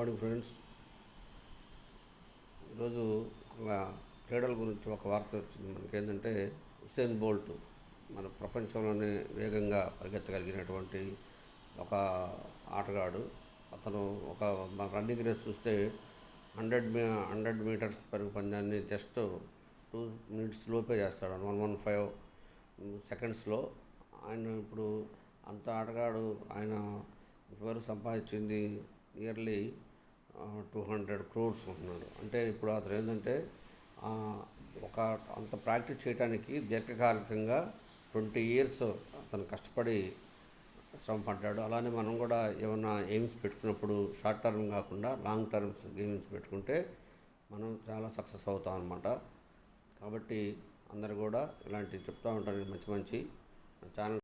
Good morning friends. ఈరోజు ఒక క్రీడల గురించి ఒక వార్త వచ్చింది. మనకేంటంటే ఉసేన్ బోల్ట్ మన ప్రపంచంలోనే వేగంగా పరిగెత్తగలిగినటువంటి ఒక ఆటగాడు. అతను ఒక మన రన్నింగ్ రేస్ చూస్తే 100 మీటర్స్ పరుగు పందాన్ని జస్ట్ 2 minutes లోపే చేస్తాడు. 115 సెకండ్స్లో. ఆయన ఇప్పుడు అంత ఆటగాడు. ఆయన ఇప్పటివరకు సంపాదించింది నియర్లీ 200 crores ఉంటున్నాడు. అంటే ఇప్పుడు అతను ఏంటంటే ఒక అంత ప్రాక్టీస్ చేయడానికి దీర్ఘకాలికంగా 20 years అతను కష్టపడి శ్రమ పడ్డాడు. అలానే మనం కూడా ఏమన్నా ఎయిమ్స్ పెట్టుకున్నప్పుడు షార్ట్ టర్మ్ కాకుండా లాంగ్ టర్మ్స్ ఎయిమ్స్ పెట్టుకుంటే మనం చాలా సక్సెస్ అవుతాం అన్నమాట. కాబట్టి అందరు కూడా ఇలాంటివి చెప్తూ ఉంటారు మంచి ఛానల్